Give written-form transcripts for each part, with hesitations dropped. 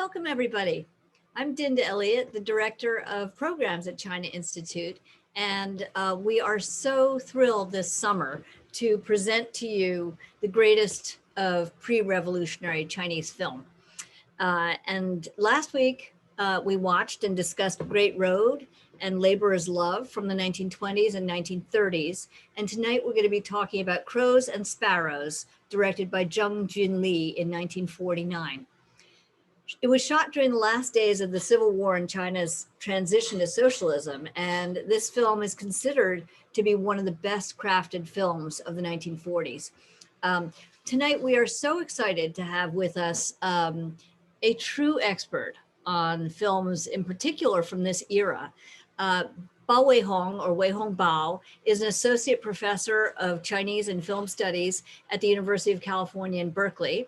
Welcome, everybody. I'm Dinda Elliott, the Director of Programs at China Institute, and we are so thrilled this summer to present to you the greatest of pre-revolutionary Chinese film. And last week, we watched and discussed Great Road and Laborer's Love from the 1920s and 1930s. And tonight we're going to be talking about Crows and Sparrows, directed by Zheng Junli in 1949. It was shot during the last days of the Civil War and China's transition to socialism, and this film is considered to be one of the best crafted films of the 1940s. Tonight, we are so excited to have with us a true expert on films, in particular from this era. Bao Weihong, or Weihong Bao, is an associate professor of Chinese and film studies at the University of California in Berkeley.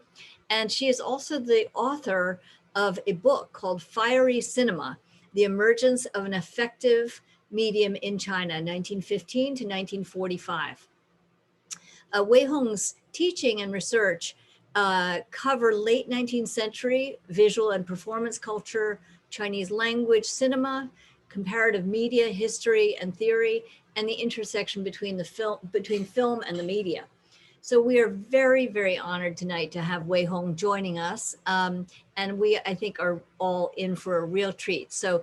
And she is also the author of a book called Fiery Cinema, The Emergence of an Effective Medium in China, 1915 to 1945. Wei Hong's teaching and research cover late 19th century visual and performance culture, Chinese language, cinema, comparative media, history and theory, and the intersection between film and the media. So we are very, very honored tonight to have Wei Hong joining us. And we, I think, are all in for a real treat. So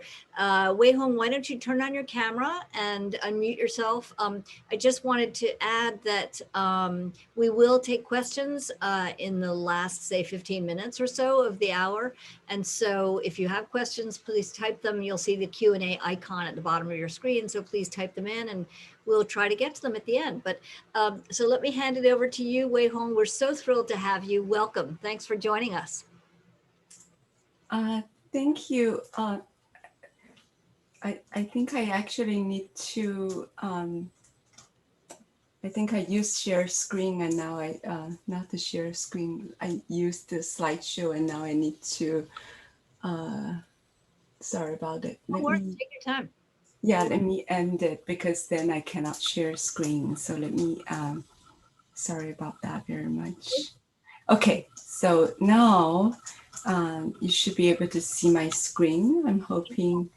Wei Hong, why don't you turn on your camera and unmute yourself? I just wanted to add that we will take questions in the last, say, 15 minutes or so of the hour. And so if you have questions, please type them. You'll see the Q&A icon at the bottom of your screen. So please type them in and we'll try to get to them at the end. But so let me hand it over to you, Wei Hong. We're so thrilled to have you. Welcome. Thanks for joining us. Thank you. I think I actually need to, I think I used share screen and now not the share screen, I used the slideshow and now I need to, sorry about it. Take your time. Yeah, let me end it because then I cannot share screen. So let me, sorry about that very much. Okay, so now you should be able to see my screen, I'm hoping.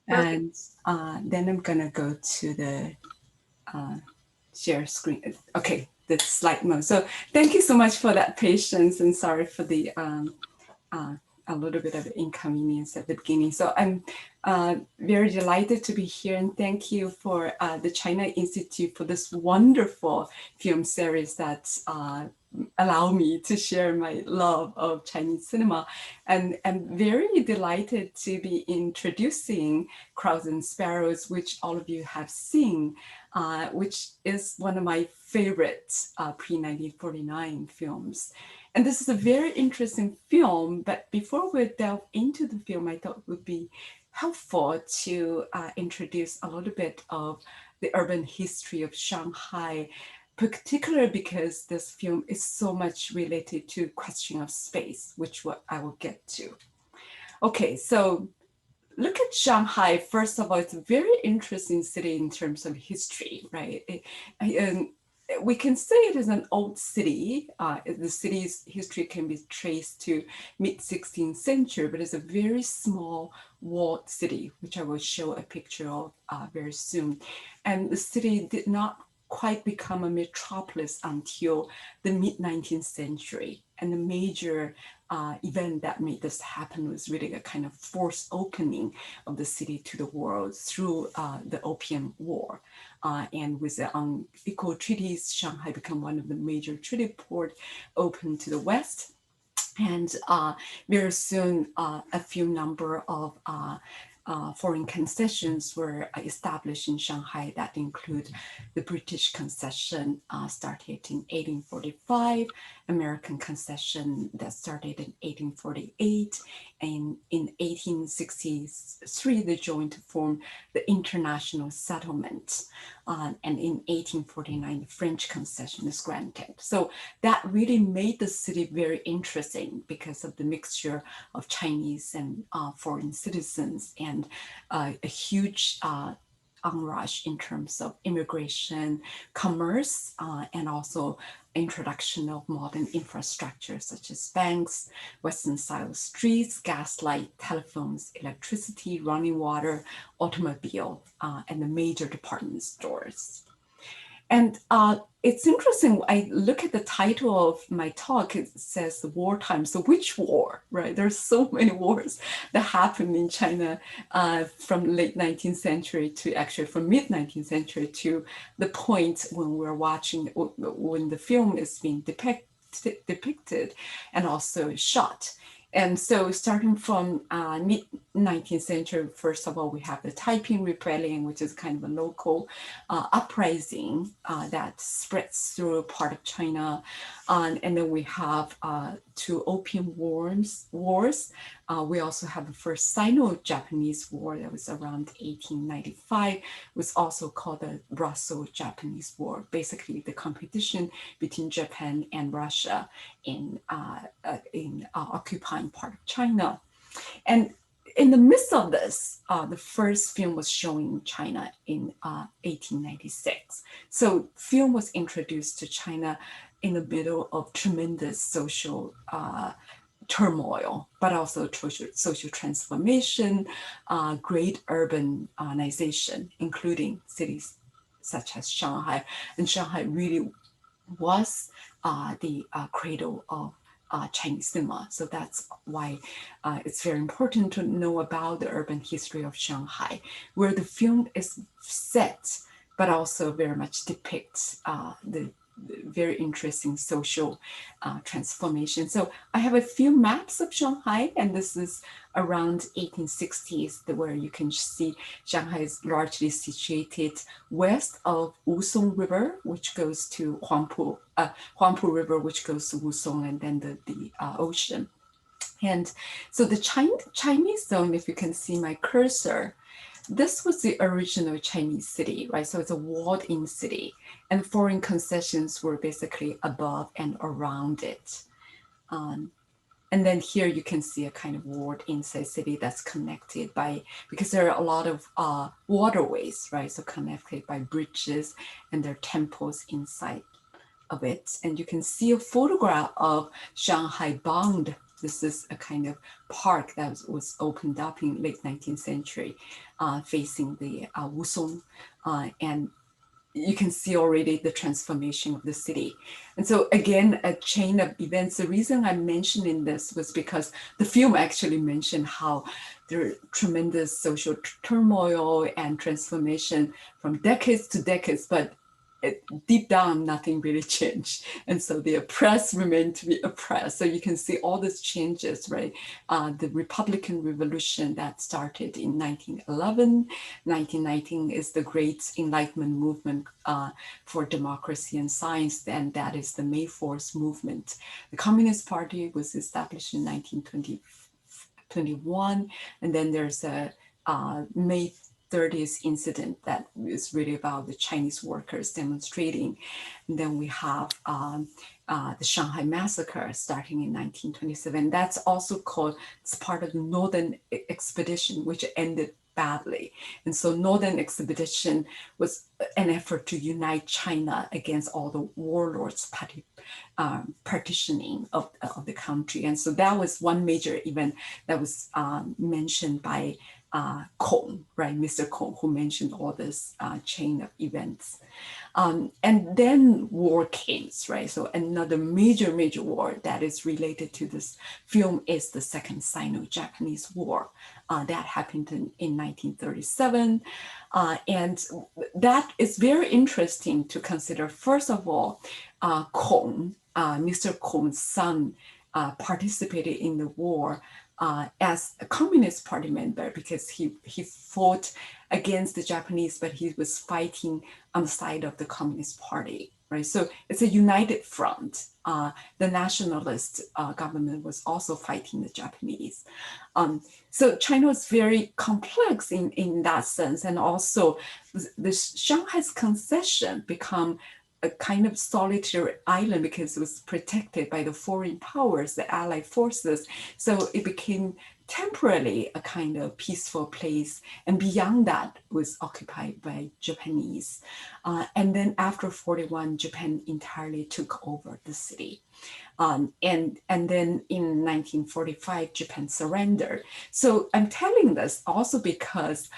And then I'm gonna go to the share screen. Okay, the slide mode. So thank you so much for that patience and sorry for the a little bit of inconvenience at the beginning. So I'm very delighted to be here and thank you for the China Institute for this wonderful film series that allow me to share my love of Chinese cinema. And I'm very delighted to be introducing Crows and Sparrows, which all of you have seen, which is one of my favorite pre-1949 films. And this is a very interesting film, but before we delve into the film, I thought it would be helpful to introduce a little bit of the urban history of Shanghai, particularly because this film is so much related to question of space, which I will get to. Okay, so look at Shanghai. First of all, it's a very interesting city in terms of history, right? We can say it is an old city. The city's history can be traced to mid-16th century, but it's a very small walled city, which I will show a picture of very soon. And the city did not quite become a metropolis until the mid-19th century. And the major event that made this happen was really a kind of forced opening of the city to the world through the Opium War. And with the unequal treaties, Shanghai became one of the major treaty ports open to the West. And very soon, a few number of foreign concessions were established in Shanghai that include the British concession started in 1845, American concession that started in 1848, and in 1863 they joined to form the International Settlement, and in 1849 the French concession is granted. So that really made the city very interesting because of the mixture of Chinese and foreign citizens and a huge onrush in terms of immigration, commerce, and also introduction of modern infrastructure such as banks, Western-style streets, gas light, telephones, electricity, running water, automobile, and the major department stores. And it's interesting, I look at the title of my talk, it says wartime. So which war, right? There's so many wars that happened in China from late 19th century to actually from mid 19th century to the point when we're watching, when the film is being depicted and also shot. And so starting from mid 19th century, first of all, we have the Taiping Rebellion, which is kind of a local uprising that spreads through part of China. And then we have two Opium Wars. We also have the first Sino-Japanese War that was around 1895. It was also called the Russo-Japanese War, basically the competition between Japan and Russia in occupying part of China. And in the midst of this, the first film was shown in China in 1896. So film was introduced to China in the middle of tremendous social turmoil, but also social transformation, great urbanization, including cities such as Shanghai. And Shanghai really was the cradle of Chinese cinema. So that's why it's very important to know about the urban history of Shanghai, where the film is set, but also very much depicts the very interesting social transformation. So I have a few maps of Shanghai, and this is around 1860s, where you can see Shanghai is largely situated west of Wusong River, which goes to Huangpu River, which goes to Wusong, and then the ocean. And so the Chinese zone, if you can see my cursor, this was the original Chinese city, right? So it's a walled-in city, and foreign concessions were basically above and around it. And then here you can see a kind of walled-in city that's connected by, because there are a lot of waterways, right? So connected by bridges, and there are temples inside of it. And you can see a photograph of Shanghai Bund. This is a kind of park that was opened up in late 19th century, facing the Wusong, and you can see already the transformation of the city. And so again, a chain of events. The reason I'm mentioning this was because the film actually mentioned how there are tremendous social turmoil and transformation from decades to decades, but deep down, nothing really changed. And so the oppressed remain to be oppressed. So you can see all these changes, right? The Republican Revolution that started in 1911, 1919 is the Great Enlightenment movement for democracy and science, and that is the May 4th movement. The Communist Party was established in 1921, and then there's a May 30th incident that is really about the Chinese workers demonstrating. And then we have the Shanghai Massacre starting in 1927. That's also called, it's part of the Northern Expedition, which ended badly. And so Northern Expedition was an effort to unite China against all the warlords partitioning of the country. And so that was one major event that was mentioned by Kong, right? Mr. Kong, who mentioned all this chain of events. And then war came, right? So another major war that is related to this film is the Second Sino-Japanese War that happened in 1937. And that is very interesting to consider. First of all, Kong, Mr. Kong's son, participated in the war as a Communist Party member, because he fought against the Japanese, but he was fighting on the side of the Communist Party, right? So it's a united front. The nationalist government was also fighting the Japanese. So China was very complex in that sense. And also the Shanghai's concession become a kind of solitary island because it was protected by the foreign powers, the Allied forces. So it became temporarily a kind of peaceful place, and beyond that was occupied by Japanese. And then after 41, Japan entirely took over the city. And then in 1945, Japan surrendered. So I'm telling this also because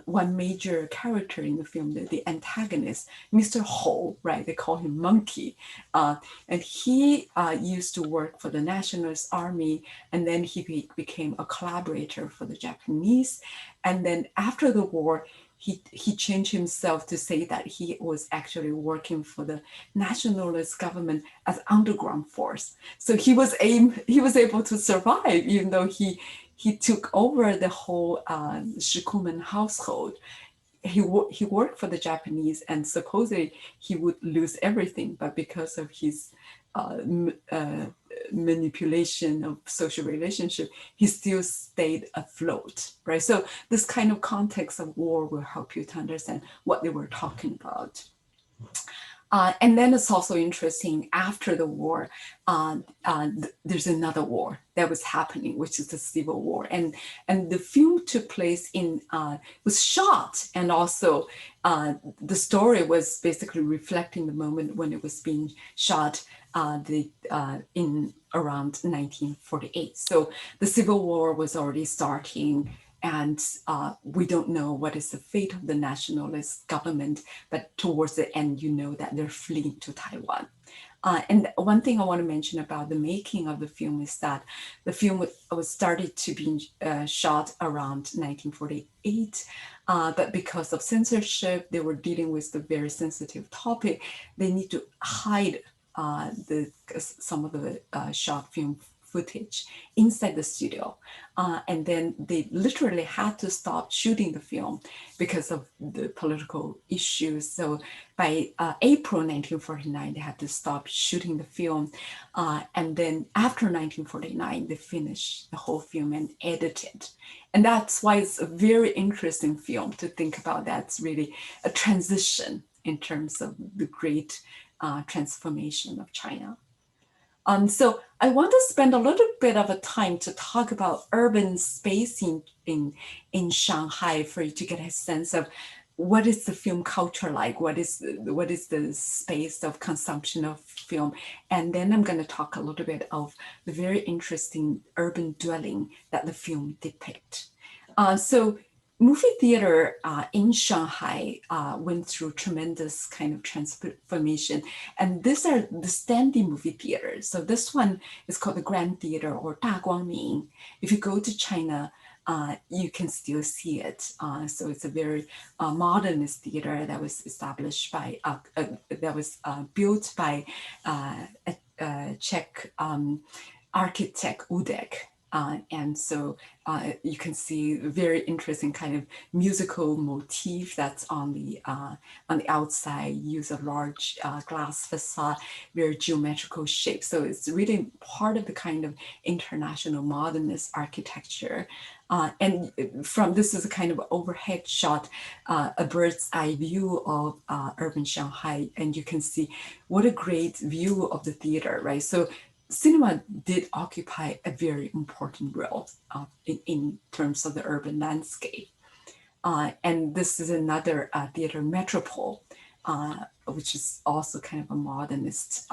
one major character in the film, the antagonist, Mr. Ho, right? They call him Monkey. And he used to work for the Nationalist Army, and then he became a collaborator for the Japanese. And then after the war, he changed himself to say that he was actually working for the nationalist government as underground force. So he was able to survive, even though he took over the whole Shikumen household. He worked for the Japanese, and supposedly he would lose everything, but because of his manipulation of social relationship, he still stayed afloat, right? So this kind of context of war will help you to understand what they were talking about. And then it's also interesting, after the war, there's another war that was happening, which is the Civil War. And the film took place was shot, and also the story was basically reflecting the moment when it was being shot in around 1948. So the Civil War was already starting, and we don't know what is the fate of the nationalist government, but towards the end, you know that they're fleeing to Taiwan. And one thing I want to mention about the making of the film is that the film was started to be shot around 1948, but because of censorship, they were dealing with the very sensitive topic. They need to hide some of the short film footage inside the studio. And then they literally had to stop shooting the film because of the political issues. So by April 1949, they had to stop shooting the film. And then after 1949, they finished the whole film and edited. And that's why it's a very interesting film to think about. That's really a transition in terms of the great transformation of China. So I want to spend a little bit of a time to talk about urban space in Shanghai, for you to get a sense of what is the film culture like, what is the space of consumption of film. And then I'm going to talk a little bit of the very interesting urban dwelling that the film depicts. So movie theater in Shanghai went through tremendous kind of transformation. And these are the standing movie theaters. So this one is called the Grand Theater, or Da Guangming. If you go to China, you can still see it. So it's a very modernist theater that was established by, built by a Czech architect Udek. And so you can see a very interesting kind of musical motif that's on the outside. Use a large glass facade, very geometrical shape. So it's really part of the kind of international modernist architecture. And this is a kind of overhead shot, a bird's eye view of urban Shanghai, and you can see what a great view of the theater, right? So cinema did occupy a very important role in terms of the urban landscape. And this is another theater, Metropole, which is also kind of a modernist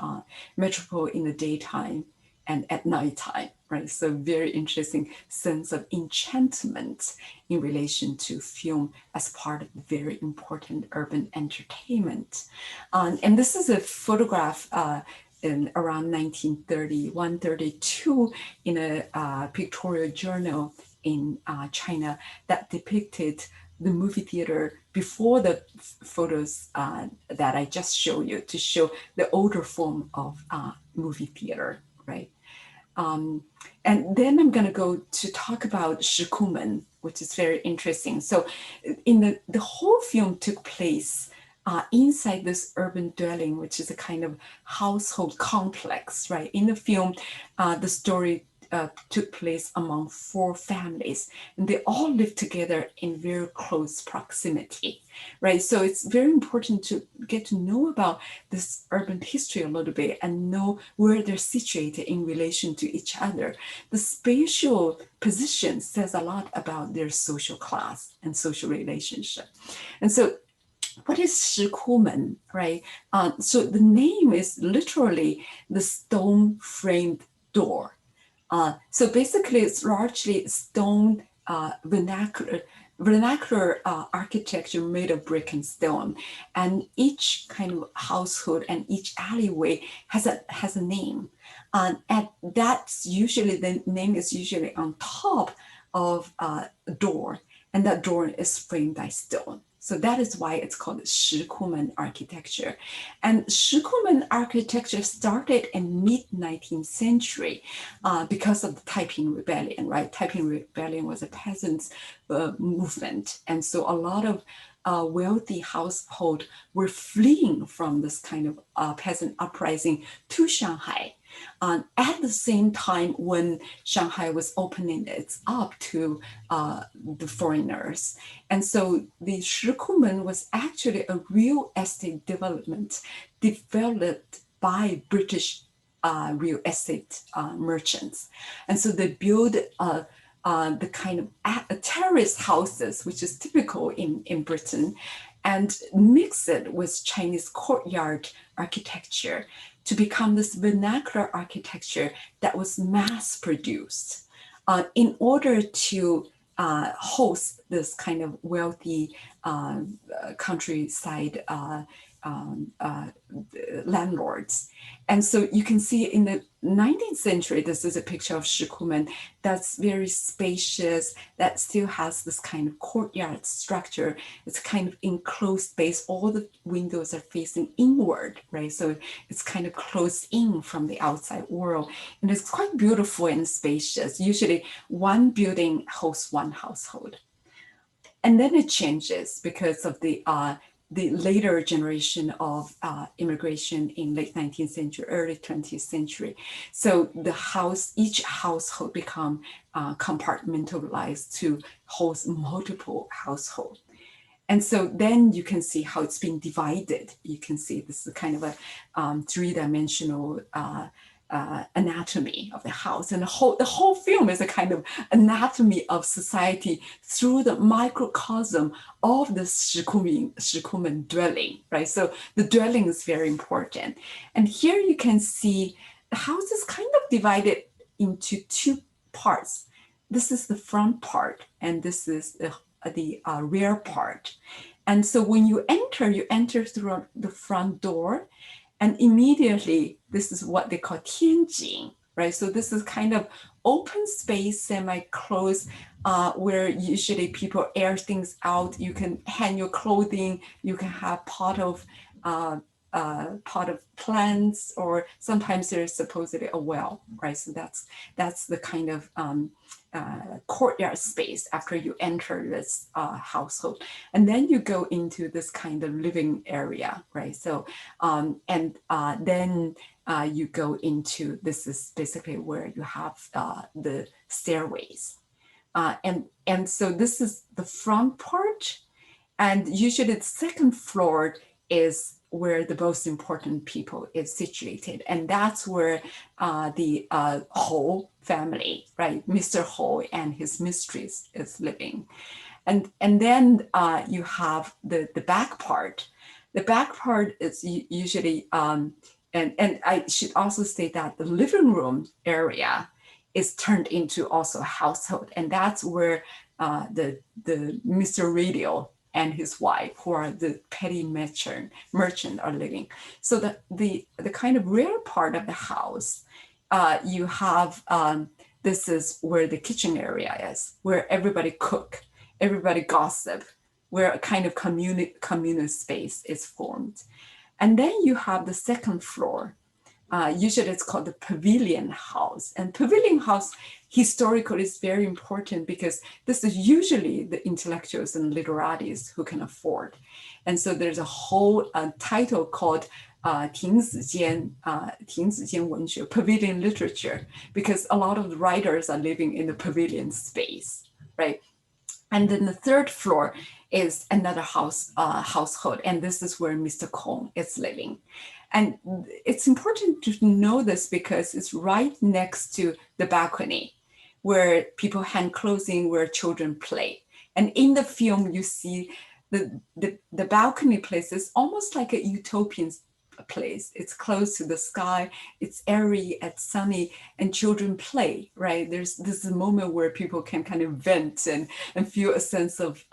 Metropole in the daytime and at nighttime, right? So very interesting sense of enchantment in relation to film as part of very important urban entertainment. And this is a photograph in around 1931, 32 in a pictorial journal in China that depicted the movie theater before the photos that I just showed you, to show the older form of movie theater, right? And then I'm going to go to talk about Shikumen, which is very interesting. So in the whole film took place inside this urban dwelling, which is a kind of household complex, right? In the film, the story took place among 4 families, and they all lived together in very close proximity, right? So it's very important to get to know about this urban history a little bit and know where they're situated in relation to each other. The spatial position says a lot about their social class and social relationship. And so what is Shikumen, right? So the name is literally the stone framed door. So basically, it's largely stone vernacular architecture made of brick and stone, and each kind of household and each alleyway has a name, and that's usually the name is usually on top of a door, and that door is framed by stone. So that is why it's called Shikumen architecture. And Shikumen architecture started in mid-19th century because of the Taiping Rebellion, right? Taiping Rebellion was a peasants' movement. And so a lot of wealthy households were fleeing from this kind of peasant uprising to Shanghai. At the same time, when Shanghai was opening its up to the foreigners. And so the Shikumen was actually a real estate development developed by British real estate merchants. And so they built the kind of terrace houses, which is typical in Britain, and mix it with Chinese courtyard architecture to become this vernacular architecture that was mass produced in order to host this kind of wealthy countryside landlords. And so you can see in the 19th century, this is a picture of Shikumen that's very spacious, that still has this kind of courtyard structure. It's kind of enclosed space. All the windows are facing inward, right? So it's kind of closed in from the outside world. And it's quite beautiful and spacious. Usually one building hosts one household. And then it changes because of the later generation of immigration in late 19th century, early 20th century. So each household become compartmentalized to host multiple households. And so then you can see how it's been divided. You can see this is kind of a three-dimensional anatomy of the house, and the whole film is a kind of anatomy of society through the microcosm of the Shikumen dwelling, right? So the dwelling is very important. And here you can see the house is kind of divided into 2 parts. This is the front part, and this is the rear part. And so when you enter through the front door, and immediately, this is what they call tianjing, right? So this is kind of open space, semi-closed, where usually people air things out. You can hang your clothing. You can have pot of plants, or sometimes there's supposedly a well, right? So that's the kind of courtyard space after you enter this household. And then you go into this kind of living area, right? So, then you go into, this is basically where you have the stairways. And so this is the front part. And usually the second floor is where the most important people is situated. And that's where the Hou family, right? Mr. Hou and his mistress is living. And then you have the back part. The back part is usually, and I should also say that the living room area is turned into also a household. And that's where the Mr. Radio and his wife, who are the petty merchant are living. So the kind of rear part of the house, you have, this is where the kitchen area is, where everybody cook, everybody gossip, where a kind of communal space is formed. And then you have the second floor. usually it's called the pavilion house. And pavilion house historically is very important because this is usually the intellectuals and literatis who can afford. And so there's a whole title called 亭子间文学, pavilion literature, because a lot of the writers are living in the pavilion space, right? And then the third floor is another household, and this is where Mr. Kong is living. And it's important to know this because it's right next to the balcony where people hang clothing, where children play. And in the film, you see the balcony place is almost like a utopian place. It's close to the sky, it's airy, it's sunny, and children play, right? There's this moment where people can kind of vent and feel a sense of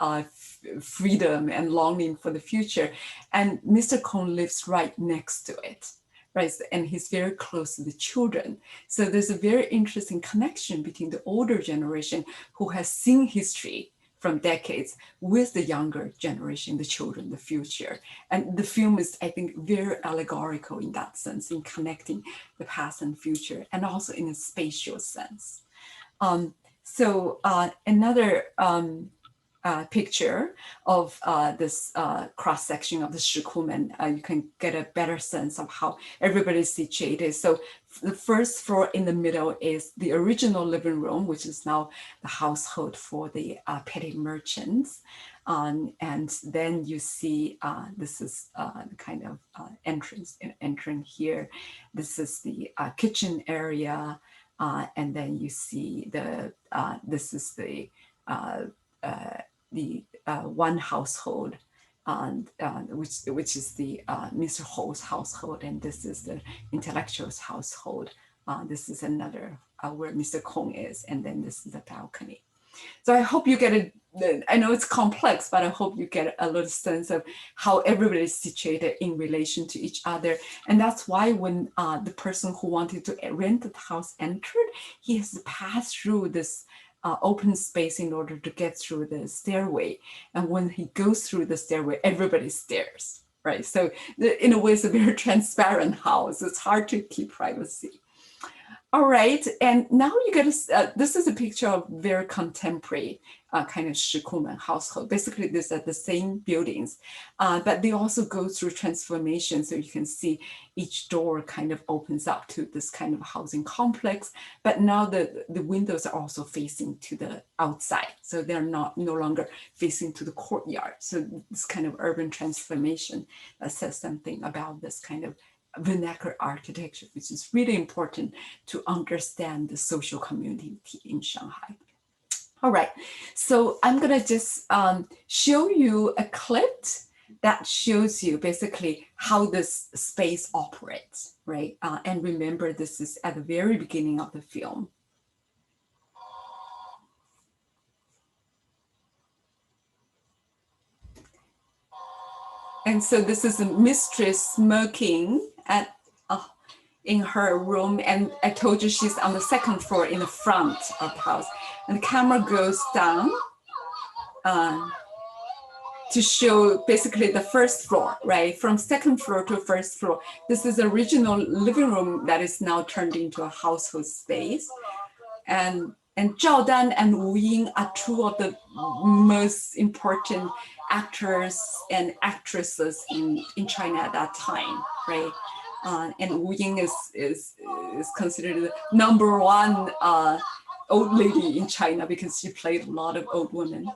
freedom and longing for the future. And Mr. Kong lives right next to it, right? And he's very close to the children. So there's a very interesting connection between the older generation who has seen history from decades with the younger generation, the children, the future. And the film is, I think, very allegorical in that sense, in connecting the past and future, and also in a spatial sense. So another picture of this cross-section of the Shikumen, you can get a better sense of how everybody's situated. So the first floor in the middle is the original living room, which is now the household for the petty merchants. And then you see, this is the kind of entrance, entering here. This is the kitchen area. And then you see this is the one household, which is the Mr. Ho's household, and this is the intellectual's household. This is another where Mr. Kong is, and then this is the balcony. So I hope you get I know it's complex, but I hope you get a little sense of how everybody is situated in relation to each other. And that's why when the person who wanted to rent the house entered, he has to pass through this open space in order to get through the stairway. And when he goes through the stairway, everybody stares, right? So in a way, it's a very transparent house. It's hard to keep privacy. All right, and now you get this is a picture of very contemporary kind of Shikumen household. Basically, these are the same buildings, but they also go through transformation. So you can see each door kind of opens up to this kind of housing complex, but now the windows are also facing to the outside. So they're no longer facing to the courtyard. So this kind of urban transformation says something about this kind of vernacular architecture, which is really important to understand the social community in Shanghai. All right, so I'm gonna just show you a clip that shows you basically how this space operates, right? And remember, this is at the very beginning of the film. And so this is a mistress smoking in her room, and I told you she's on the second floor in the front of the house. And the camera goes down to show basically the first floor, right? From second floor to first floor. This is the original living room that is now turned into a household space. And Zhao Dan and Wu Ying are two of the most important actors and actresses in China at that time, right? And Wu Ying is considered the #1 old lady in China because she played a lot of old women.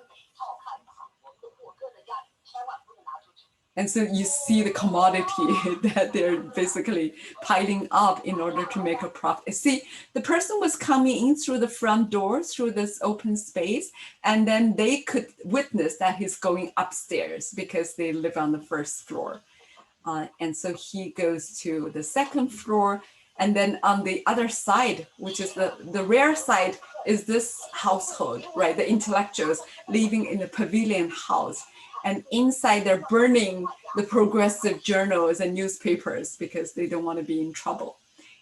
And so you see the commodity that they're basically piling up in order to make a profit. See, the person was coming in through the front door, through this open space, and then they could witness that he's going upstairs because they live on the first floor. And so he goes to the second floor, and then on the other side, which is the rare side, is this household, right? The intellectuals living in the pavilion house. And inside they're burning the progressive journals and newspapers because they don't want to be in trouble.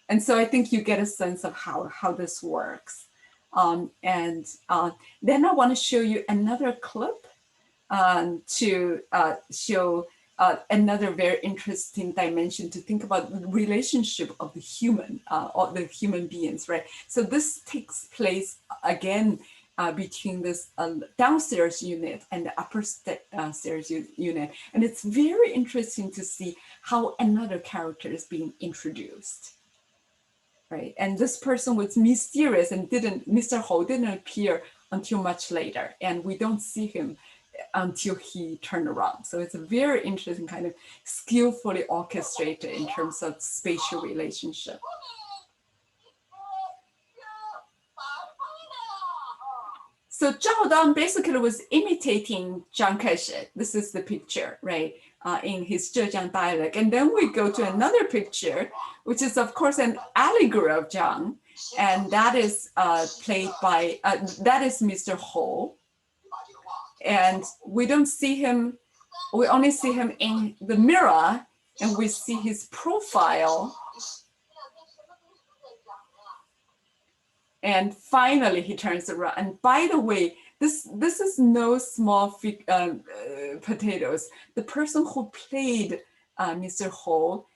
And so I think you get a sense of how this works. Then I want to show you another clip to show another very interesting dimension to think about the relationship of the human, or the human beings, right? So this takes place again between this downstairs unit and the upstairs unit. And it's very interesting to see how another character is being introduced. Right, and this person was mysterious and Mr. Ho didn't appear until much later, and we don't see him until he turned around. So it's a very interesting kind of skillfully orchestrated in terms of spatial relationship. So Zhao Dan basically was imitating Chiang Kai-shek. This is the picture, right, in his Zhejiang dialect. And then we go to another picture, which is, of course, an allegory of Zhang. And that is played by, that is Mr. Ho. And we don't see him, we only see him in the mirror, and we see his profile. And finally, he turns around. And by the way, this is no small potatoes. The person who played Mr. Ho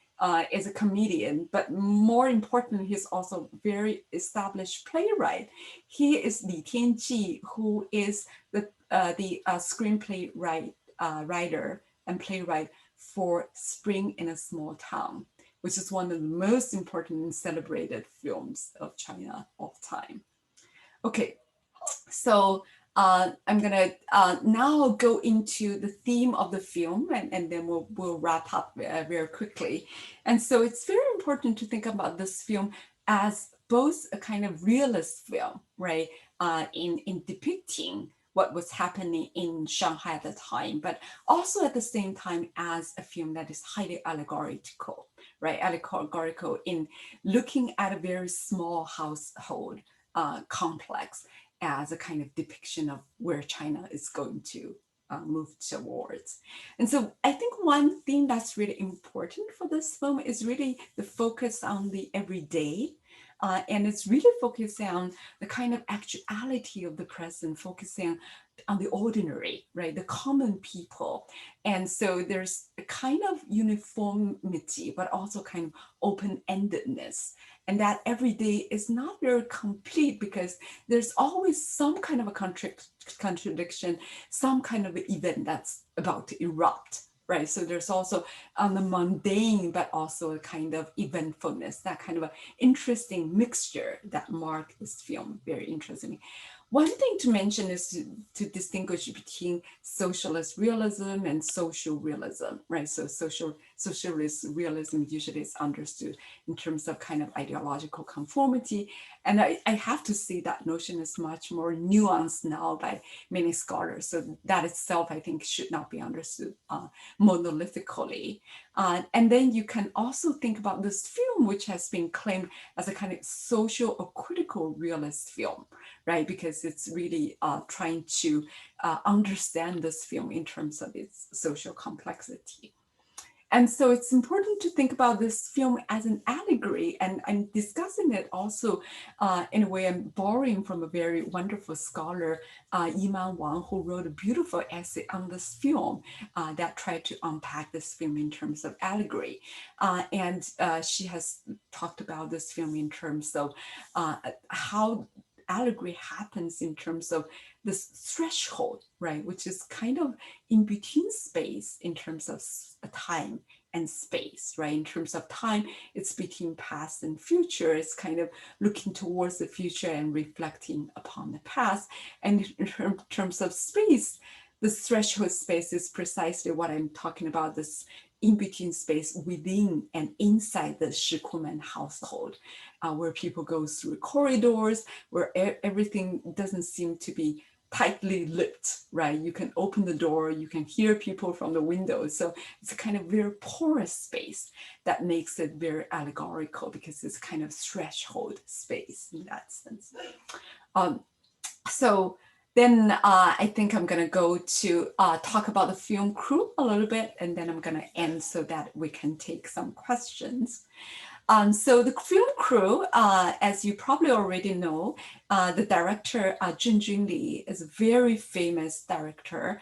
is a comedian, but more importantly, he's also a very established playwright. He is Li Tianji, who is the screenplay writer and playwright for Spring in a Small Town, which is one of the most important and celebrated films of China of time. Okay, so I'm gonna now go into the theme of the film, and then we'll wrap up very quickly. And so it's very important to think about this film as both a kind of realist film, right, in depicting what was happening in Shanghai at the time, but also at the same time as a film that is highly allegorical, right? Allegorical in looking at a very small household complex as a kind of depiction of where China is going to move towards. And so I think one thing that's really important for this film is really the focus on the everyday. And it's really focusing on the kind of actuality of the present, focusing on the ordinary, right? The common people. And so there's a kind of uniformity, but also kind of open-endedness. And that every day is not very complete because there's always some kind of a contradiction, some kind of event that's about to erupt. Right, so there's also on the mundane, but also a kind of eventfulness, that kind of an interesting mixture that marks this film very interesting. One thing to mention is to distinguish between socialist realism and social realism, right? So socialist realism usually is understood in terms of kind of ideological conformity. And I have to say that notion is much more nuanced now by many scholars. So that itself, I think, should not be understood monolithically. And then you can also think about this film, which has been claimed as a kind of social or critical realist film, right? Because it's really trying to understand this film in terms of its social complexity. And so it's important to think about this film as an allegory, and I'm discussing it also in a way I'm borrowing from a very wonderful scholar, Yiman Wang, who wrote a beautiful essay on this film that tried to unpack this film in terms of allegory. And she has talked about this film in terms of how allegory happens in terms of this threshold, right, which is kind of in between space in terms of time and space, right? In terms of time, it's between past and future. It's kind of looking towards the future and reflecting upon the past. And in terms of space, this threshold space is precisely what I'm talking about, this in-between space within and inside the Shikumen household, where people go through corridors, where everything doesn't seem to be tightly lit, right? You can open the door, you can hear people from the windows. So it's a kind of very porous space that makes it very allegorical because it's kind of threshold space in that sense. So then I think I'm going to go to talk about the film crew a little bit, and then I'm going to end so that we can take some questions. So the film crew, as you probably already know, the director Zheng Junli is a very famous director.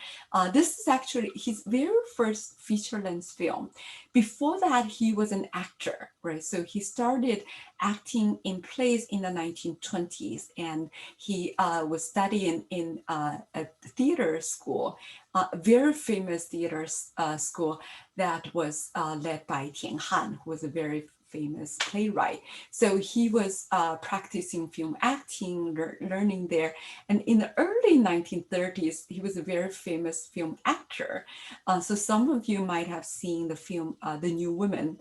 This is actually his very first feature-length film. Before that, he was an actor, right? So he started acting in plays in the 1920s, and he was studying in a theater school, a very famous theater school that was led by Tian Han, who was a very famous playwright. So he was practicing film acting, learning there. And in the early 1930s, he was a very famous film actor. So some of you might have seen the film The New Woman,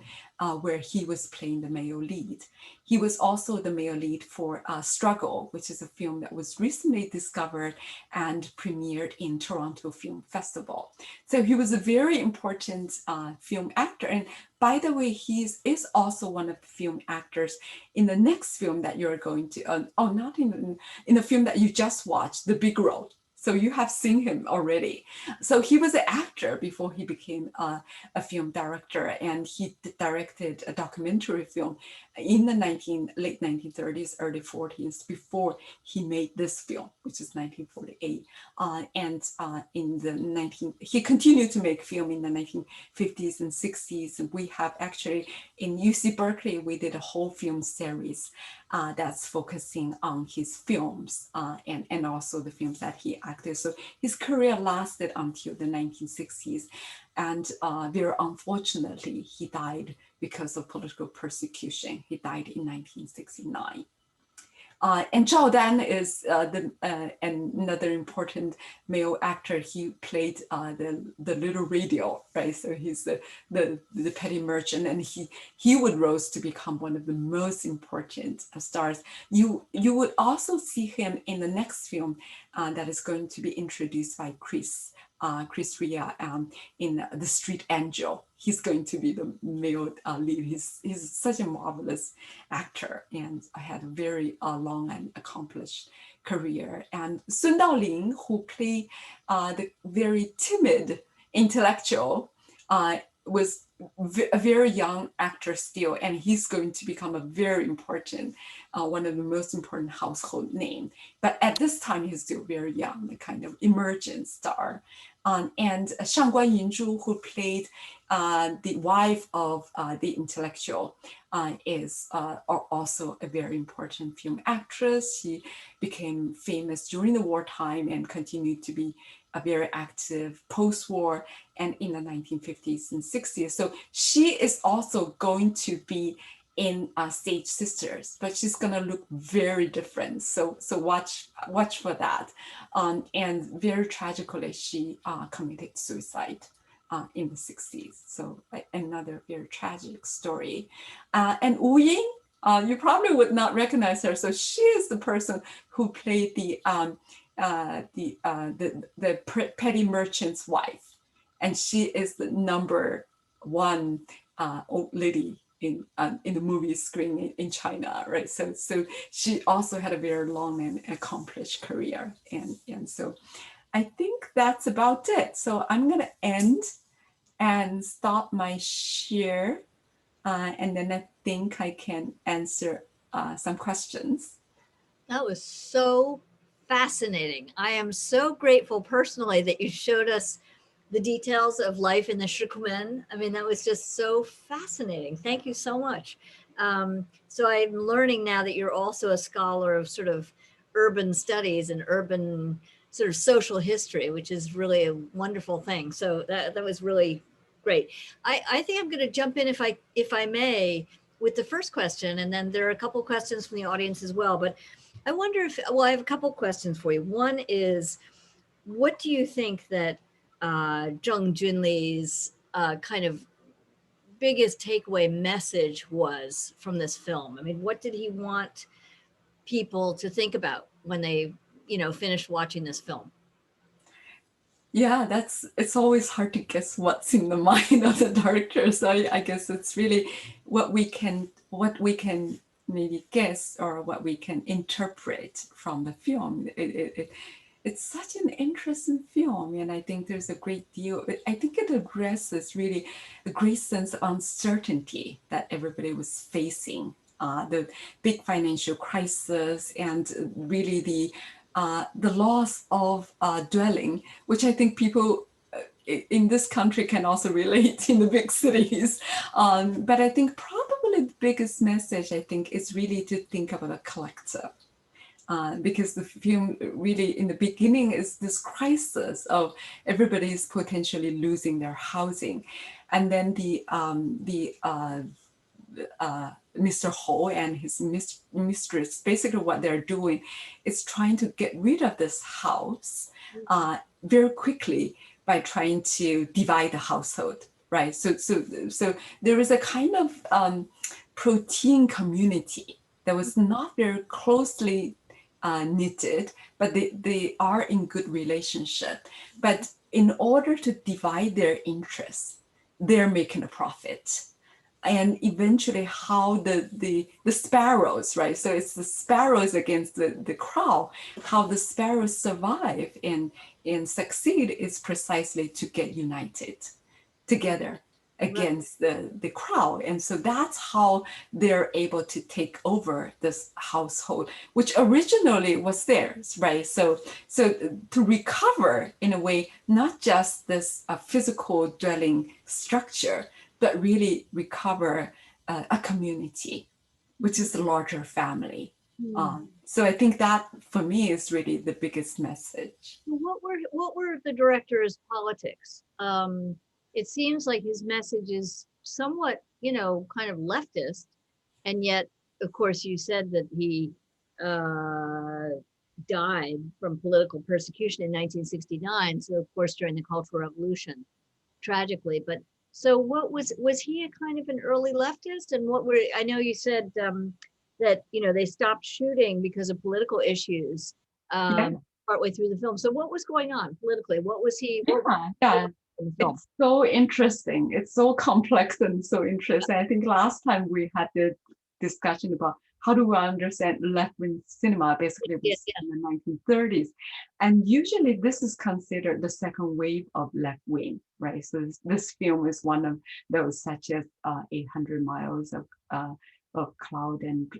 where he was playing the male lead. He was also the male lead for Struggle, which is a film that was recently discovered and premiered in Toronto Film Festival. So he was a very important film actor. And by the way, he is also one of the film actors in the next film that you're going to, not in the film that you just watched, The Big Road. So you have seen him already. So he was an actor before he became a film director, and he directed a documentary film in the late 1930s, early 40s, before he made this film, which is 1948. He continued to make film in the 1950s and 60s. And we have actually in UC Berkeley, we did a whole film series that's focusing on his films and also the films that he acted. So his career lasted until the 1960s. And very unfortunately, he died because of political persecution. He died in 1969. And Zhao Dan is another important male actor. He played the little radio, right? So he's the petty merchant, and he would rose to become one of the most important stars. You would also see him in the next film that is going to be introduced by Chris Ria in The Street Angel. He's going to be the male lead. He's such a marvelous actor and had a very long and accomplished career. And Sun Daolin, who played the very timid intellectual, was a very young actor still, and he's going to become a very important, one of the most important household name. But at this time, he's still very young, a kind of emergent star. And Shangguan Yinzhu, who played the wife of the intellectual, is also a very important film actress. She became famous during the wartime and continued to be a very active post-war and in the 1950s and 60s. So she is also going to be in Stage Sisters, but she's gonna look very different. So watch for that. And very tragically, she committed suicide in the 60s. So another very tragic story. And Wu Ying, you probably would not recognize her. So she is the person who played the petty merchant's wife, and she is the number one old lady in the movie screen in China, right? So she also had a very long and accomplished career, and so I think that's about it. So I'm gonna end and stop my share, and then I think I can answer some questions. That was so fascinating. I am so grateful personally that you showed us the details of life in the Shikumen. I mean, that was just so fascinating. Thank you so much. So I'm learning now that you're also a scholar of sort of urban studies and urban sort of social history, which is really a wonderful thing. So that was really great. I think I'm going to jump in if I may with the first question, and then there are a couple of questions from the audience as well. But I wonder I have a couple of questions for you. One is, what do you think that Zheng Junli's kind of biggest takeaway message was from this film? I mean, what did he want people to think about when they, finished watching this film? Yeah, it's always hard to guess what's in the mind of the director. So I guess it's really what we can maybe guess or what we can interpret from the film. it's such an interesting film, and I think there's a great deal. I think it addresses really a great sense of uncertainty that everybody was facing, the big financial crisis, and really the loss of dwelling, which I think people in this country can also relate in the big cities. But I think probably the biggest message, I think, is really to think about a collective. Because the film really in the beginning is this crisis of everybody is potentially losing their housing, and then Mr. Ho and his mistress, basically what they're doing is trying to get rid of this house very quickly by trying to divide the household, right? So there is a kind of protein community that was not very closely knitted, but they are in good relationship. But in order to divide their interests, they're making a profit. And eventually how the sparrows, right? So it's the sparrows against the crow. How the sparrows survive and succeed is precisely to get united together against the crowd. And so that's how they're able to take over this household, which originally was theirs, right? So to recover in a way, not just this physical dwelling structure, but really recover a community, which is a larger family. So I think that for me is really the biggest message. What were the director's politics? It seems like his message is somewhat, kind of leftist, and yet, of course, you said that he died from political persecution in 1969. So, of course, during the Cultural Revolution, tragically. But so, what was he a kind of an early leftist? And what were I know you said that they stopped shooting because of political issues. Yeah. Partway through the film. So what was going on politically? What was he? Yeah. It's so interesting. It's so complex and so interesting. I think last time we had the discussion about how do we understand left-wing cinema, basically in the 1930s. And usually this is considered the second wave of left-wing, right? So this film is one of those, such as 800 Miles of Cloud and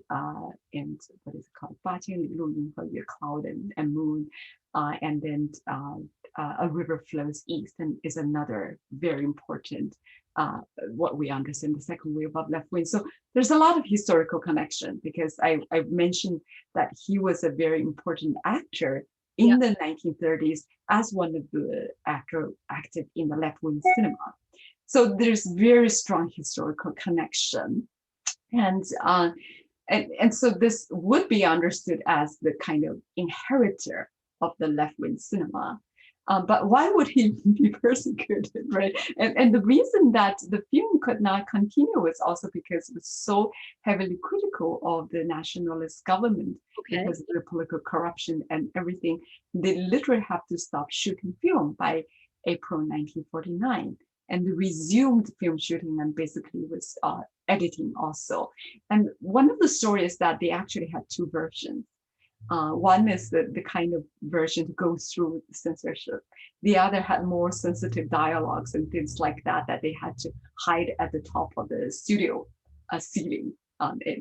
what is it called? 800里路银河, Cloud and Moon, and then A River Flows East, and is another very important what we understand the second wave of left wing. So there's a lot of historical connection, because I mentioned that he was a very important actor in the 1930s as one of the actors active in the left wing cinema. So there's very strong historical connection. And so this would be understood as the kind of inheritor of the left-wing cinema. But why would he be persecuted, right? And the reason that the film could not continue was also because it was so heavily critical of the nationalist government, because of the political corruption and everything. They literally have to stop shooting film by April 1949. And resumed film shooting and basically was editing also. And one of the stories that they actually had two versions. One is the kind of version that goes through censorship. The other had more sensitive dialogues and things like that they had to hide at the top of the studio ceiling,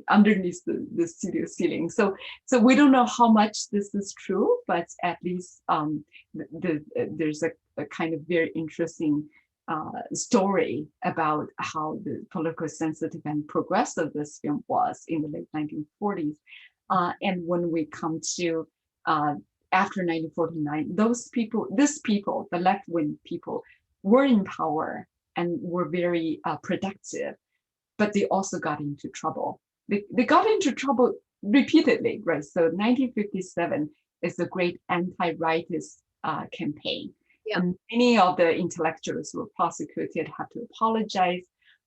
underneath the studio ceiling. So we don't know how much this is true, but at least there's a kind of very interesting story about how the politically sensitive and progressive this film was in the late 1940s. And when we come to after 1949, these people, the left-wing people, were in power and were very productive, but they also got into trouble. They got into trouble repeatedly, right? So 1957 is the great anti-rightist campaign. Yeah. And many of the intellectuals were prosecuted, had to apologize,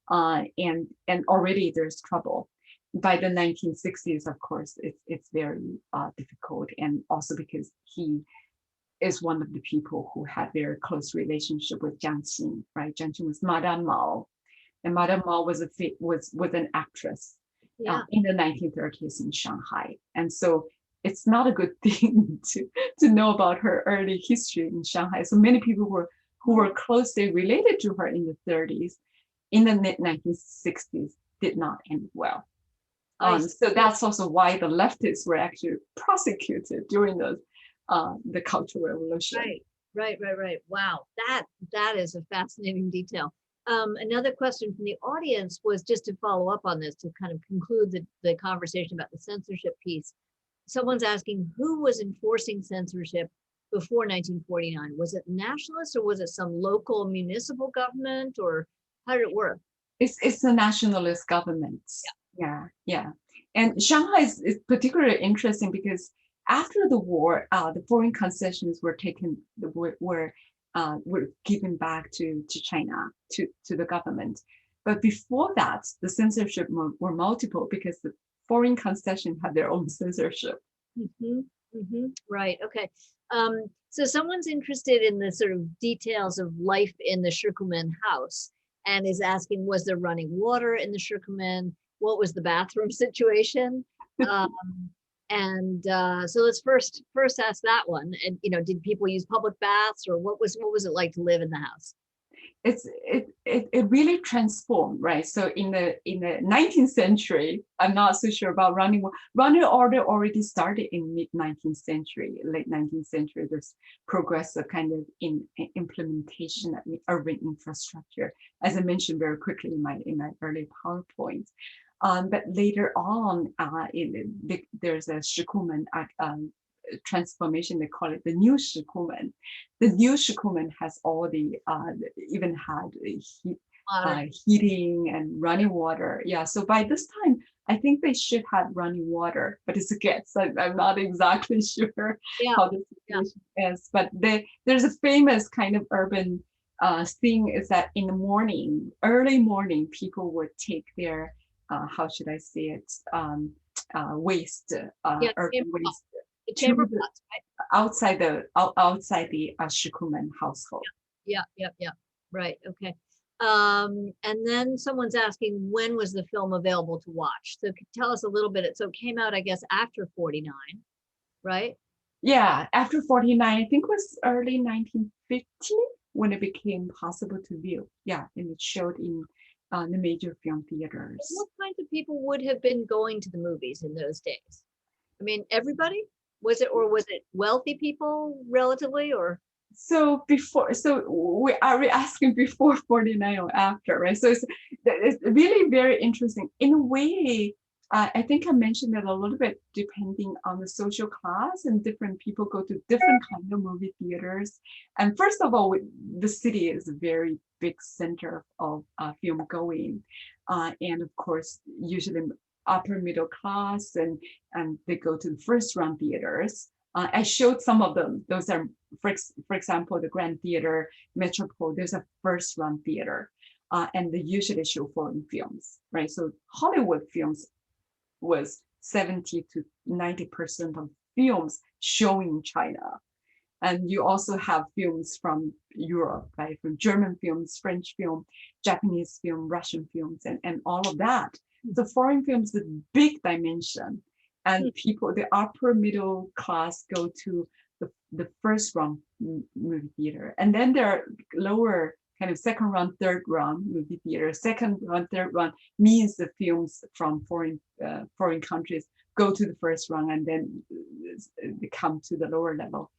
and already there's trouble. By the 1960s, of course, it's very difficult, and also because he is one of the people who had very close relationship with Jiang Qin, right? Jiang Qin was Madame Mao, and Madame Mao was an actress in the 1930s in Shanghai, and so it's not a good thing to know about her early history in Shanghai. So many people who were closely related to her in the 30s, in the mid 1960s, did not end well. So that's also why the leftists were actually prosecuted during the Cultural Revolution. Right. Wow, that is a fascinating detail. Another question from the audience was just to follow up on this, to kind of conclude the conversation about the censorship piece. Someone's asking, who was enforcing censorship before 1949? Was it nationalists, or was it some local municipal government, or how did it work? It's the nationalist government. Yeah. And Shanghai is particularly interesting because after the war, the foreign concessions were given back to China, to the government. But before that, the censorship were multiple because the foreign concession had their own censorship. Right. Okay. So someone's interested in the sort of details of life in the Shikumen house and is asking, was there running water in the Shikumen? What was the bathroom situation? So let's first ask that one. And did people use public baths, or what was it like to live in the house? It really transformed, right? So in the 19th century, I'm not so sure about running order already started in mid 19th century, late 19th century. There's progressive kind of implementation of urban infrastructure, as I mentioned very quickly in my early PowerPoint. But later on, there's a Shikumen transformation. They call it the new Shikumen. The new Shikumen has all the even had heating and running water. Yeah, so by this time, I think they should have running water, but it's a guess. I'm not exactly sure how the situation is. But there's a famous kind of urban thing is that in the morning, early morning, people would take their how should I say it, waste, urban waste. The chamber pots, right? Outside the Shikumen household. Yeah. Right. Okay. And then someone's asking, when was the film available to watch? So tell us a little bit. So it came out, I guess, after 49, right? Yeah, after 49, I think it was early 1950 when it became possible to view. Yeah, and it showed in the major film theaters. What kinds of people would have been going to the movies in those days? I mean, everybody? Was it wealthy people relatively, or? So are we asking before 49 or after, right? So it's really very interesting. In a way, I think I mentioned it a little bit, depending on the social class, and different people go to different kind of movie theaters. And first of all, the city is a very big center of film going. And of course, usually upper middle class, and they go to the first run theaters. I showed some of them. Those are, for example, the Grand Theater, Metropole. There's a first run theater, and they usually show foreign films, right? So Hollywood films was 70 to 90% of films showing in China. And you also have films from Europe, right? From German films, French film, Japanese film, Russian films, and all of that. So foreign films with big dimension, and people, the upper middle class, go to the first run movie theater. And then there are lower kind of second run, third run movie theater. Second run, third run means the films from foreign countries go to the first run, and then they come to the lower level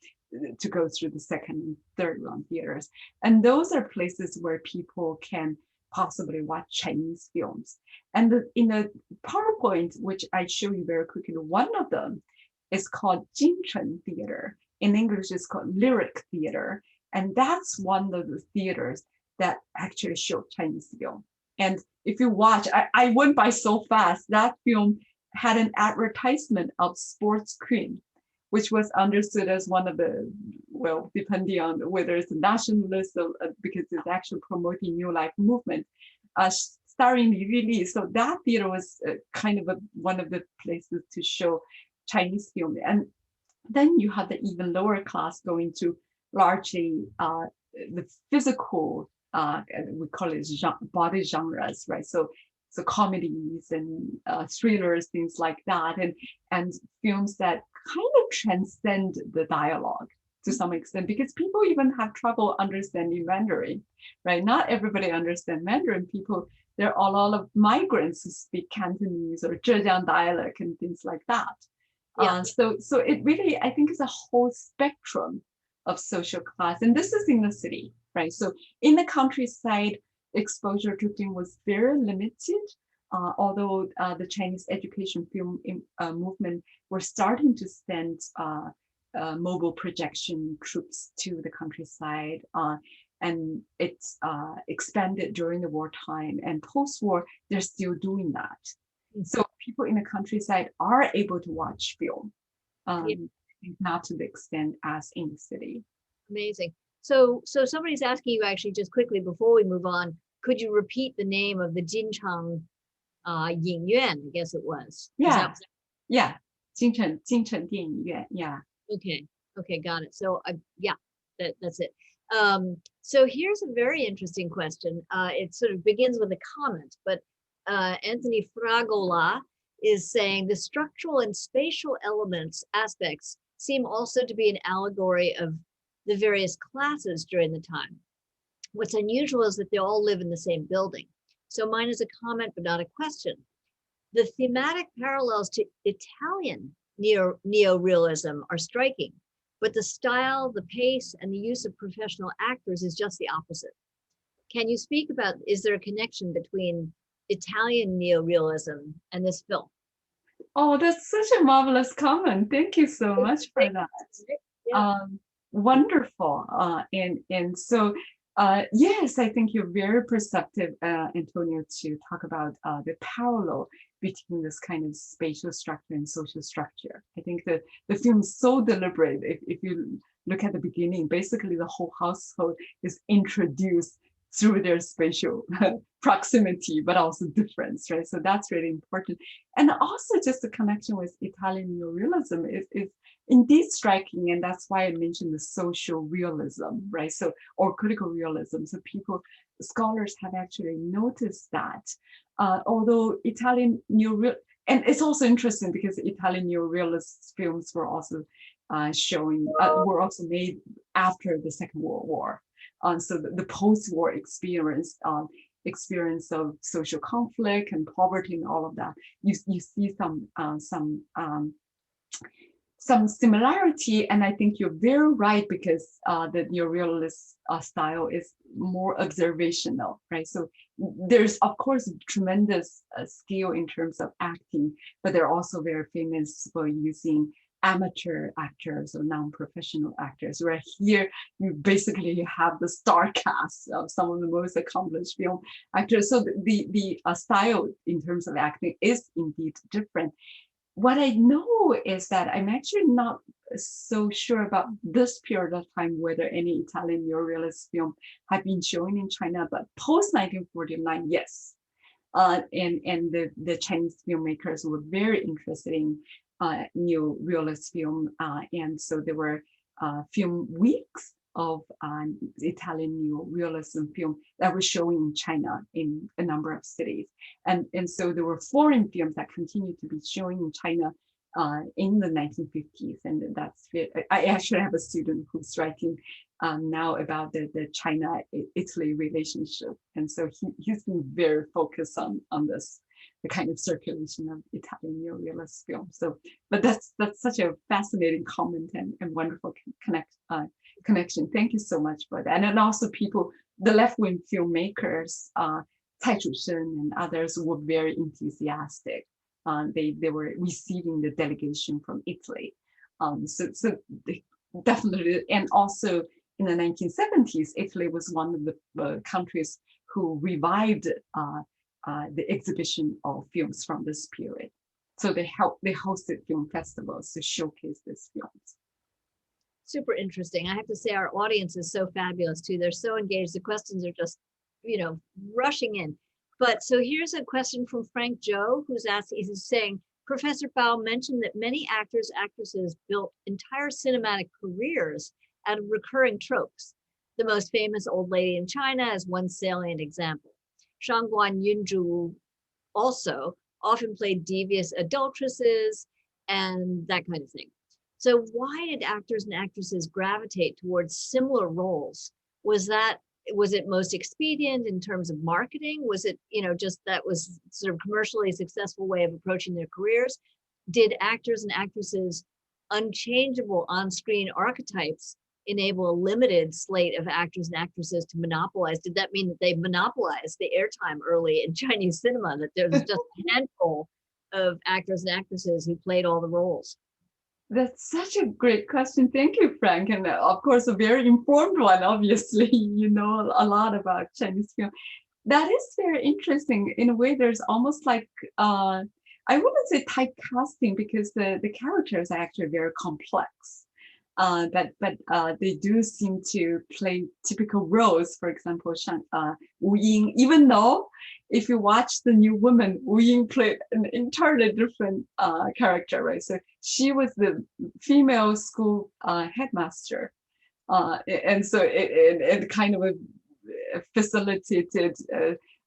to go through the second and third run theaters. And those are places where people can possibly watch Chinese films. And in the PowerPoint, which I show you very quickly, one of them is called Jinchen Theater. In English, it's called Lyric Theater. And that's one of the theaters that actually show Chinese film. And if you watch, I went by so fast, that film had an advertisement of sports cream, which was understood as one of the, well, depending on whether it's a nationalist or, because it's actually promoting New Life movement, starring Li Yuli. So that theater was kind of one of the places to show Chinese film. And then you have the even lower class going to largely the physical, we call it body genres, right? So so comedies and thrillers, things like that, and films that kind of transcend the dialogue to some extent, because people even have trouble understanding Mandarin, right? Not everybody understands Mandarin. There are a lot of migrants who speak Cantonese or Zhejiang dialect and things like that. Yeah. So it really, I think, is a whole spectrum of social class. And this is in the city, right? So in the countryside, exposure to film was very limited, although the Chinese education film movement were starting to send mobile projection troops to the countryside. And it's expanded during the wartime, and post-war, they're still doing that. So people in the countryside are able to watch film, not to the extent as in the city. Amazing. So somebody's asking you actually just quickly before we move on, could you repeat the name of the Jinchang Yingyuan, I guess it was? Yeah, yeah. 京城电影院, yeah. Okay, got it. So yeah, that's it. So here's a very interesting question. It sort of begins with a comment, but Anthony Fragola is saying the structural and spatial aspects seem also to be an allegory of the various classes during the time. What's unusual is that they all live in the same building. So mine is a comment, but not a question. The thematic parallels to Italian neorealism are striking, but the style, the pace, and the use of professional actors is just the opposite. Can you speak about, is there a connection between Italian neorealism and this film? Oh, that's such a marvelous comment. Thank you so much for that. Yeah. Wonderful. And so, yes, I think you're very perceptive, Antonio, to talk about the parallel between this kind of spatial structure and social structure. I think that the film is so deliberate. If you look at the beginning, basically the whole household is introduced through their spatial proximity, but also difference, right? So that's really important. And also just the connection with Italian neorealism is indeed striking. And that's why I mentioned the social realism, right? So, or critical realism. So scholars have actually noticed that. Although Italian neoreal, and it's also interesting because Italian neorealist films were also were also made after the Second World War. So the post-war experience of social conflict and poverty and all of that, you see some similarity, and I think you're very right, because the neorealist style is more observational, right? So there's of course tremendous skill in terms of acting, but they're also very famous for using amateur actors or non-professional actors, where here you basically have the star cast of some of the most accomplished film actors. So the style in terms of acting is indeed different. What I know is that I'm actually not so sure about this period of time whether any Italian neorealist film had been shown in China, but post 1949, yes. And the Chinese filmmakers were very interested in neorealist film, and so there were film weeks of Italian neorealism film that were showing in China in a number of cities. And so there were foreign films that continued to be showing in China in the 1950s. And that's, I actually have a student who's writing now about the China-Italy relationship. And so he's been very focused on this, the kind of circulation of Italian neorealist film. So, but that's such a fascinating comment and wonderful connection. Thank you so much for that. And then also the left-wing filmmakers, Cai Zhusheng and others were very enthusiastic. They were receiving the delegation from Italy. So they definitely, and also in the 1970s, Italy was one of the countries who revived the exhibition of films from this period. So they hosted film festivals to showcase these films. Super interesting. I have to say our audience is so fabulous too. They're so engaged. The questions are just, rushing in. But so here's a question from Frank Joe, who's saying, Professor Bao mentioned that many actors, actresses built entire cinematic careers out of recurring tropes. The most famous old lady in China is one salient example. Shangguan Yunzhu also often played devious adulteresses and that kind of thing. So why did actors and actresses gravitate towards similar roles? Was it most expedient in terms of marketing? Was it, just that was sort of commercially successful way of approaching their careers? Did actors and actresses unchangeable on-screen archetypes enable a limited slate of actors and actresses to monopolize? Did that mean that they monopolized the airtime early in Chinese cinema, that there was just a handful of actors and actresses who played all the roles? That's such a great question. Thank you, Frank. And of course, a very informed one, obviously. You know a lot about Chinese film. That is very interesting. In a way, there's almost like, I wouldn't say typecasting because the characters are actually very complex. But they do seem to play typical roles. For example, Wu Ying, even though if you watch The New Woman, Wu Ying played an entirely different character, right? So she was the female school headmaster. And so it kind of facilitated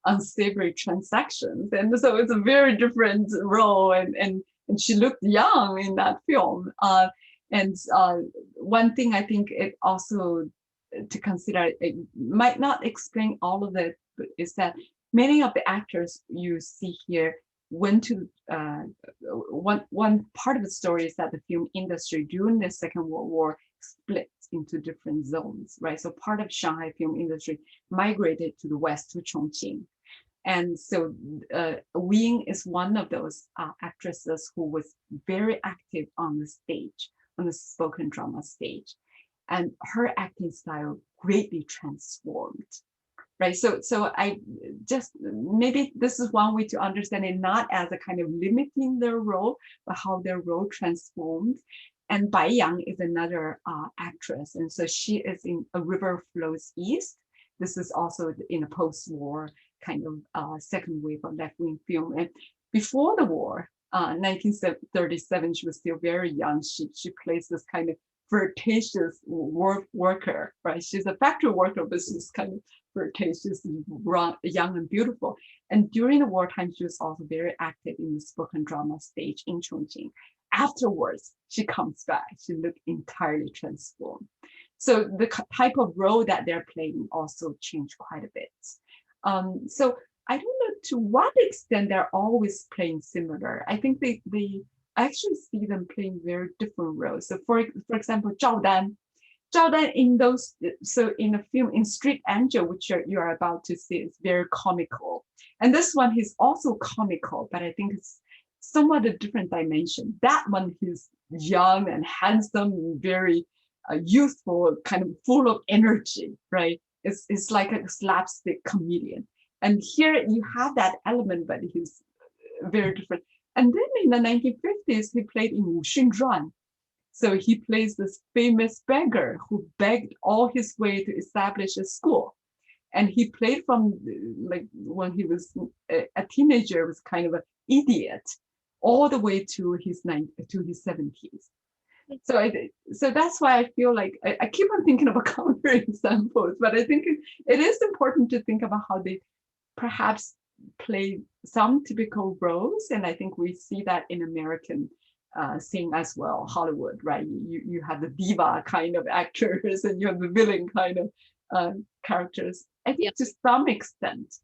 unsavory transactions. And so it's a very different role. And she looked young in that film. And one thing I think it also to consider, it might not explain all of it, but is that many of the actors you see here went to one part of the story is that the film industry during the Second World War split into different zones, right? So part of Shanghai film industry migrated to the west, to Chongqing. And so Wu Ying is one of those actresses who was very active on the stage, on the spoken drama stage. And her acting style greatly transformed, right? So I just, maybe this is one way to understand it, not as a kind of limiting their role, but how their role transformed. And Bai Yang is another actress. And so she is in A River Flows East. This is also in a post-war kind of second wave of left-wing film. And before the war, 1937, she was still very young. She plays this kind of flirtatious worker, right? She's a factory worker, but she's kind of flirtatious, young and beautiful. And during the wartime, she was also very active in the spoken drama stage in Chongqing. Afterwards, she comes back. She looked entirely transformed. So the type of role that they're playing also changed quite a bit. So I don't know to what extent they're always playing similar. I think they I actually see them playing very different roles. So for example, Zhao Dan in those, so in the film in Street Angel, which you are about to see, is very comical. And this one he's also comical, but I think it's somewhat a different dimension. That one he's young and handsome, and very youthful, kind of full of energy, right? It's like a slapstick comedian. And here you have that element, but he's very different. And then in the 1950s, he played in Wu Xun Zhuan. So he plays this famous beggar who begged all his way to establish a school. And he played from like when he was a teenager, was kind of an idiot, all the way to his 70s. So that's why I feel like I keep on thinking about counter examples, but I think it is important to think about how they perhaps play some typical roles. And I think we see that in American scene as well, Hollywood, right? You have the diva kind of actors and you have the villain kind of characters. I think to some extent,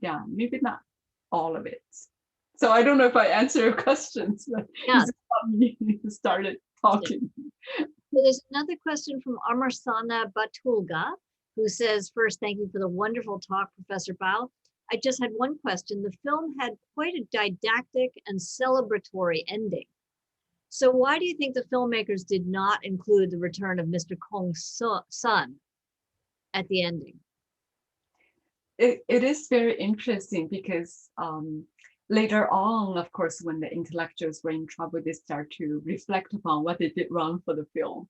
yeah, maybe not all of it. So I don't know if I answer your questions, but you started talking. So there's another question from Amarsana Batulga, who says, first, thank you for the wonderful talk, Professor Bao. I just had one question. The film had quite a didactic and celebratory ending. So why do you think the filmmakers did not include the return of Mr. Kong's son at the ending? It is very interesting because later on, of course, when the intellectuals were in trouble, they start to reflect upon what they did wrong for the film.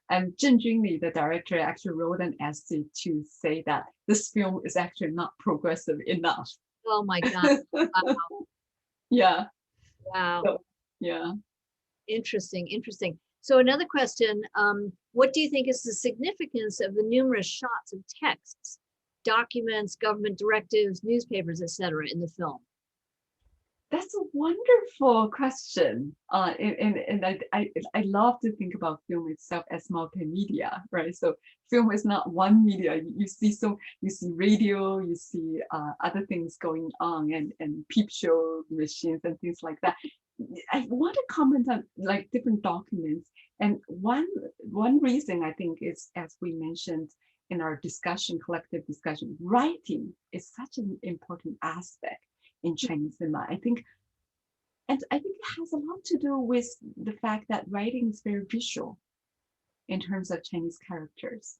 And Zheng Junli, the director, actually wrote an essay to say that this film is actually not progressive enough. Oh my God. Wow. Yeah. Wow. So, yeah. Interesting. So another question, what do you think is the significance of the numerous shots of texts, documents, government directives, newspapers, etc. in the film? That's a wonderful question. And I love to think about film itself as multimedia, right? So film is not one media. You see radio, you see other things going on, and peep show machines and things like that. I want to comment on like different documents. And one reason I think is, as we mentioned in our discussion, collective discussion, writing is such an important aspect in Chinese cinema. I think it has a lot to do with the fact that writing is very visual in terms of Chinese characters.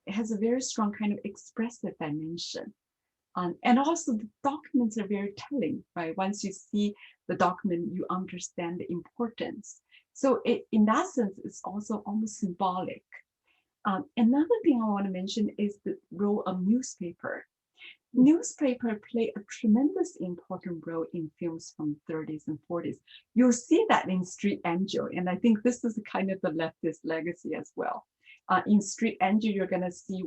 It has a very strong kind of expressive dimension. And also the documents are very telling, right? Once you see the document, you understand the importance. So in that sense, it's also almost symbolic. Another thing I want to mention is the role of newspaper. Newspaper play a tremendous important role in films from 30s and 40s. You'll see that in Street Angel, and I think this is kind of the leftist legacy as well. In Street Angel, you're gonna see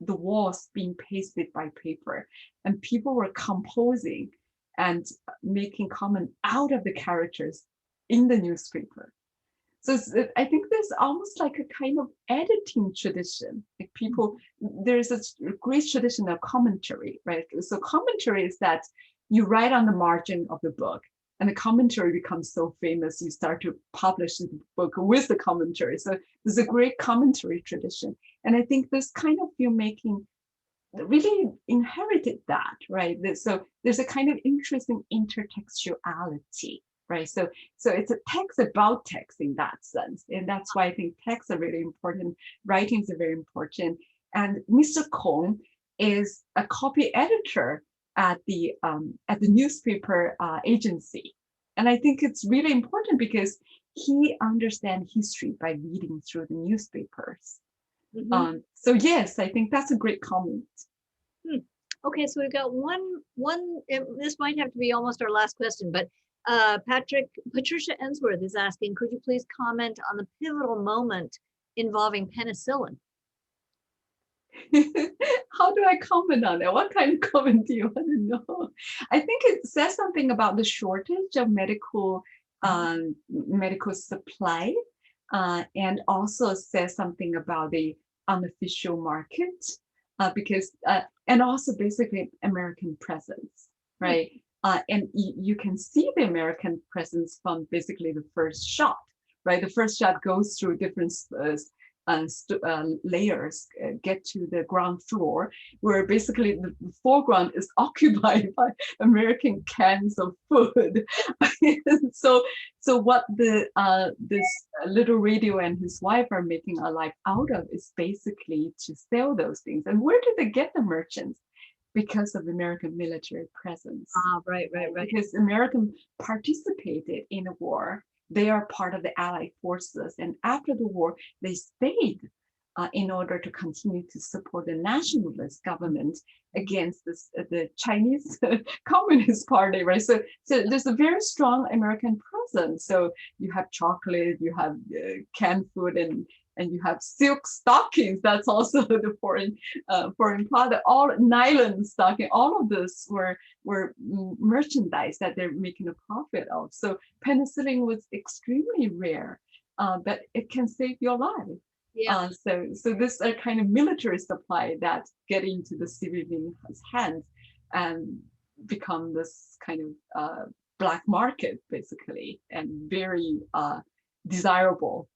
the walls being pasted by paper, and people were composing and making comment out of the characters in the newspaper. So I think there's almost like a kind of editing tradition. Like people, there's a great tradition of commentary, right? So commentary is that you write on the margin of the book, and the commentary becomes so famous, you start to publish the book with the commentary. So there's a great commentary tradition. And I think this kind of filmmaking really inherited that, right? So there's a kind of interesting intertextuality, right? So it's a text about text in that sense. And that's why I think texts are really important. Writings are very important. And Mr. Kong is a copy editor at the newspaper agency. And I think it's really important because he understands history by reading through the newspapers. So yes, I think that's a great comment. Okay, so we've got one. This might have to be almost our last question, but Patricia Ensworth is asking, could you please comment on the pivotal moment involving penicillin? How do I comment on it? What kind of comment do you want to know? I think it says something about the shortage of medical supply, and also says something about the unofficial market, because and also basically American presence, right? And you can see the American presence from basically the first shot, right? The first shot goes through different layers, get to the ground floor, where basically the foreground is occupied by American cans of food. so what this little radio and his wife are making a life out of is basically to sell those things. And where do they get the merchants? Because of American military presence. Right. Because American participated in the war. They are part of the Allied forces. And after the war, they stayed in order to continue to support the nationalist government against the Chinese Communist Party, right? So there's a very strong American presence. So you have chocolate, you have canned food, and you have silk stockings. That's also the foreign product. All nylon stocking. All of this were merchandise that they're making a profit of. So penicillin was extremely rare, but it can save your life. Yeah. So this are kind of military supply that get into the civilian's hands and become this kind of black market, basically, and very desirable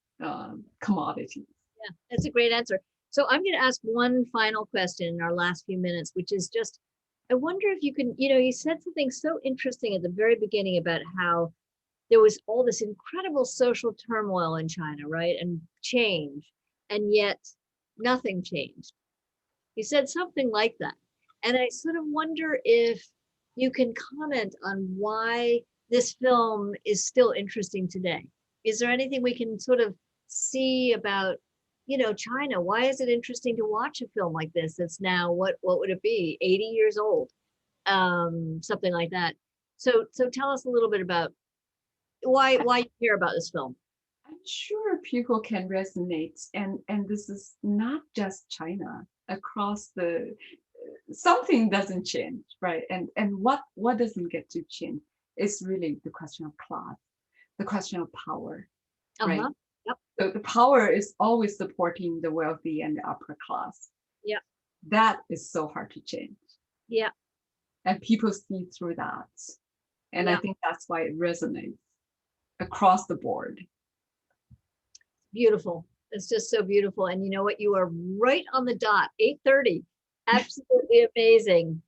commodities. Yeah, that's a great answer. So I'm going to ask one final question in our last few minutes, which is just, I wonder if you can, you said something so interesting at the very beginning about how there was all this incredible social turmoil in China, right? And change, and yet nothing changed. You said something like that. And I sort of wonder if you can comment on why this film is still interesting today. Is there anything we can sort of see about, China? Why is it interesting to watch a film like this that's now, what would it be, 80 years old? Something like that. So tell us a little bit about why you care about this film. I'm sure people can resonate, and this is not just China. Across something doesn't change, right? And what doesn't get to change? is really the question of class, the question of power, right? Uh-huh. Yep. So the power is always supporting the wealthy and the upper class. Yep. That is so hard to change. Yeah. And people see through that. And I Yeah. think that's why it resonates across the board. Beautiful. It's just so beautiful. And you know what? You are right on the dot, 8:30. Absolutely amazing.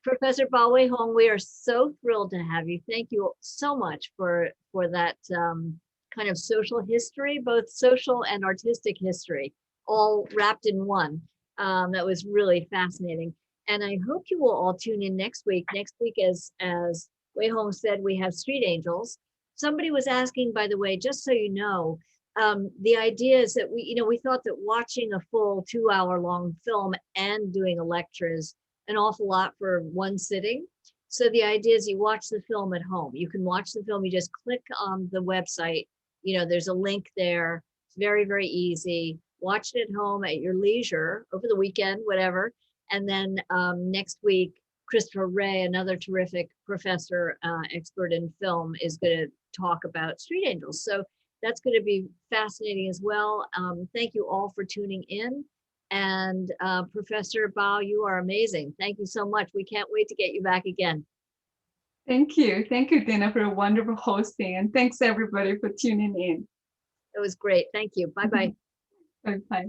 Professor Bao Wei Hong, we are so thrilled to have you. Thank you so much for that kind of social history, both social and artistic history, all wrapped in one. That was really fascinating. And I hope you will all tune in next week. Next week, as Wei Hong said, we have Street Angels. Somebody was asking, by the way, just so you know, the idea is that we thought that watching a full 2-hour long film and doing a lecture is an awful lot for one sitting. So the idea is you watch the film at home. You can watch the film, you just click on the website, there's a link there. It's very, very easy. Watch it at home at your leisure, over the weekend, whatever. And then next week, Christopher Wray, another terrific professor, expert in film, is going to talk about Street Angels. So that's going to be fascinating as well. Thank you all for tuning in. And Professor Bao, you are amazing. Thank you so much. We can't wait to get you back again. Thank you. Thank you, Dana, for a wonderful hosting. And thanks everybody for tuning in. It was great. Thank you. Bye-bye. Bye-bye.